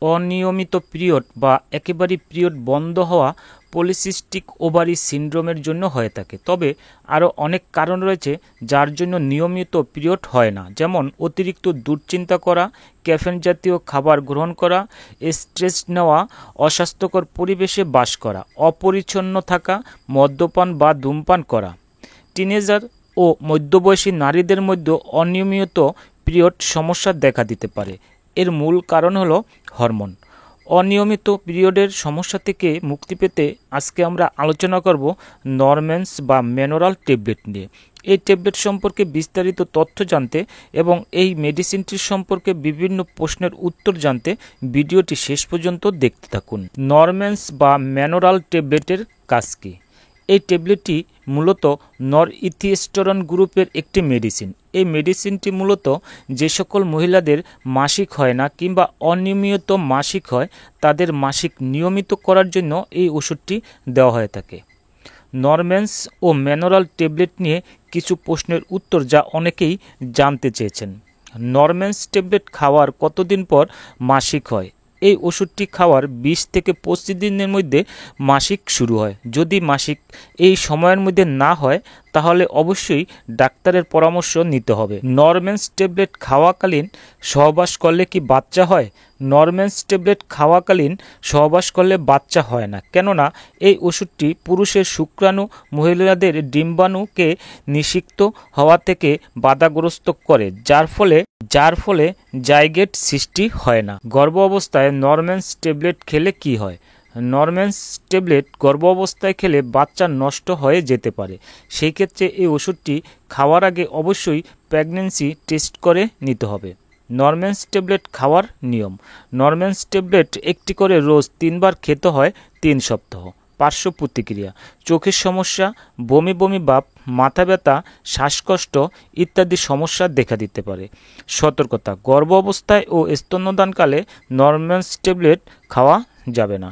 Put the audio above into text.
অনিয়মিত পিরিয়ড বা একেবারেই পিরিয়ড বন্ধ হওয়া পলিসিস্টিক ওভারি সিনড্রোমের জন্য হয়ে থাকে। তবে আরও অনেক কারণ রয়েছে যার জন্য নিয়মিত পিরিয়ড হয় না, যেমন অতিরিক্ত দুশ্চিন্তা করা, ক্যাফেন জাতীয় খাবার গ্রহণ করা, স্ট্রেস নেওয়া, অস্বাস্থ্যকর পরিবেশে বাস করা, অপরিচ্ছন্ন থাকা, মদ্যপান বা ধূমপান করা। টিনেজার ও মধ্যবয়সী নারীদের মধ্যে অনিয়মিত পিরিয়ড সমস্যা দেখা দিতে পারে। এর মূল কারণ হলো হরমোন। অনিয়মিত পিরিয়ডের সমস্যা থেকে মুক্তি পেতে আজকে আমরা আলোচনা করব নরম্যান্স বা মেনোরাল ট্যাবলেট নিয়ে। এই ট্যাবলেট সম্পর্কে বিস্তারিত তথ্য জানতে এবং এই মেডিসিনটির সম্পর্কে বিভিন্ন প্রশ্নের উত্তর জানতে ভিডিওটি শেষ পর্যন্ত দেখতে থাকুন। নরম্যান্স বা মেনোরাল ট্যাবলেটের কাজ কী? এই ট্যাবলেটটি মূলত নরইথিস্টেরন গ্রুপের একটি মেডিসিন। এই মেডিসিনটি মূলত যে সকল মহিলাদের মাসিক হয় না কিংবা অনিয়মিত মাসিক হয় তাদের মাসিক নিয়মিত করার জন্য এই ওষুধটি দেওয়া হয়ে থাকে। নরম্যান্স ও মেনোরাল ট্যাবলেট নিয়ে কিছু প্রশ্নের উত্তর যা অনেকেই জানতে চেয়েছেন। নরম্যান্স ট্যাবলেট খাওয়ার কতদিন পর মাসিক হয়? এই ওষুধটি খাওয়ার 20 থেকে 25 দিনের মধ্যে মাসিক শুরু হয়। যদি মাসিক এই সময়ের মধ্যে না হয় তাহলে অবশ্যই ডাক্তারের পরামর্শ নিতে হবে। নরম্যান্স ট্যাবলেট খাওয়াকালীন সহবাস করলে কি বাচ্চা হয়? নরম্যান্স ট্যাবলেট খাওয়াকালীন সহবাস করলে বাচ্চা হয় না, কেননা এই ওষুধটি পুরুষের শুক্রাণু মহিলাদের ডিম্বাণুকে নিষিক্ত হওয়া থেকে বাধাগ্রস্ত করে, যার ফলে জাইগোট সৃষ্টি হয় না। গর্ভ অবস্থায় নরম্যান্স ট্যাবলেট খেলে কি হয়? নরম্যান্স ট্যাবলেট গর্ভ অবস্থায় খেলে বাচ্চা নষ্ট হয়ে যেতে পারে। সেই ক্ষেত্রে এই ওষুধটি খাওয়ার আগে অবশ্যই প্রেগন্যান্সি টেস্ট করে নিতে হবে। নরম্যান্স ট্যাবলেট খাওয়ার নিয়ম। নরম্যান্স ট্যাবলেট একটি করে রোজ 3 বার খেতে হয় 3 সপ্তাহ। পার্শ্ব প্রতিক্রিয়া: চোখের সমস্যা, বমি বমি ভাব, মাথা ব্যথা, শ্বাসকষ্ট ইত্যাদি সমস্যা দেখা দিতে পারে। সতর্কতা: গর্ভ অবস্থায় ও স্তন্যদানকালে নরম্যান্স ট্যাবলেট খাওয়া যাবে না।